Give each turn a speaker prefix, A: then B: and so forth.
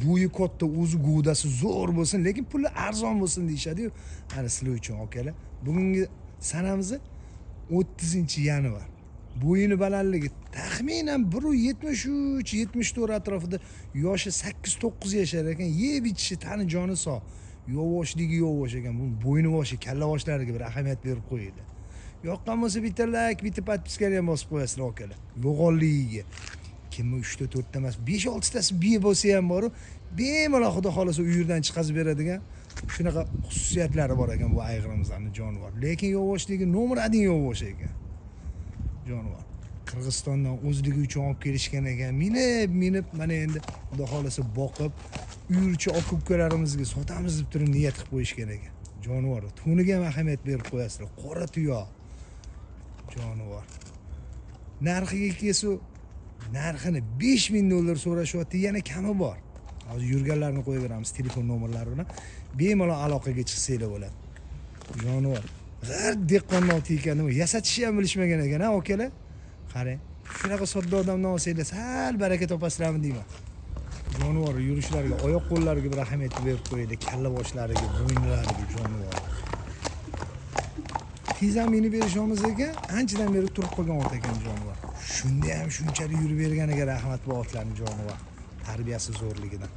A: Bo'yi katta, o'zi g'o'dasi zo'r bo'lsin, lekin puli arzon bo'lsin deyshadi-yu. Ana sizlar uchun akalar. Bugungi sanamizni 30-yanvar. Bo'yini balandligi taxminan 1.73-74 atrofida, yoshi 8-9 yashar ekan, yeb ichishi tani joni sog'. Yovoshligi yovosh ekan. Bu bo'yni boshi, kalla boshlariga bir ahamiyat berib qo'yinglar. Yoqqan bo'lsa bitta like, bitta podpiskani ham bosib qo'yasizlar akalar. Yo'g'onligiga. Kimmi 3-4 ta emas, 5-6 tasi biye bo'lsa ham bor, bemalol xudo xolasa u yerdan chiqazib beradigan shunaqa xususiyatlari bor ekan bu ayg'irimizlarning jonivor. Lekin yovoshligi nomer 1 yovosh ekan. Jonivor. Qirg'izistondan o'zligi uchun olib kelishgan ekan. Minib mana endi xudo xolasa boqib, uyurchi aka-ukalarimizga sotamiz deb turib niyat qilib qo'yishgan ekan. Jonivor. Tuniga ham ahamiyat berib qo'yasizlar. Qora tuyoq. Jonivor. Narxiga kelsa, narxini $5000 so'rashyapti, yana kami bor. Hozir yurganlarni qo'yib beramiz, telefon nomerlari bilan bemalol aloqaga chiqsanglar bo'ladi. Jonivor. G'ar dehqonni oti ekan, yasatishni ham bilishmagan ekan, ha, akalar. Qarang, shunaqa sodda odamdan olsanglar, sal baraka topasizlarmi deyman. Jonivor yurishlariga, oyoq qo'llariga bir ahamiyat berib qo'yaylik, kalla boshlariga, bo'ynlariga jonivor. Tizam minib berishimiz ekan, anchadan beri turib qolgan ot ekan jonivor. Shunda ham shunchalik yurib berganiga rahmat bu otlarning jonivor. Tarbiyasi zo'rligidan.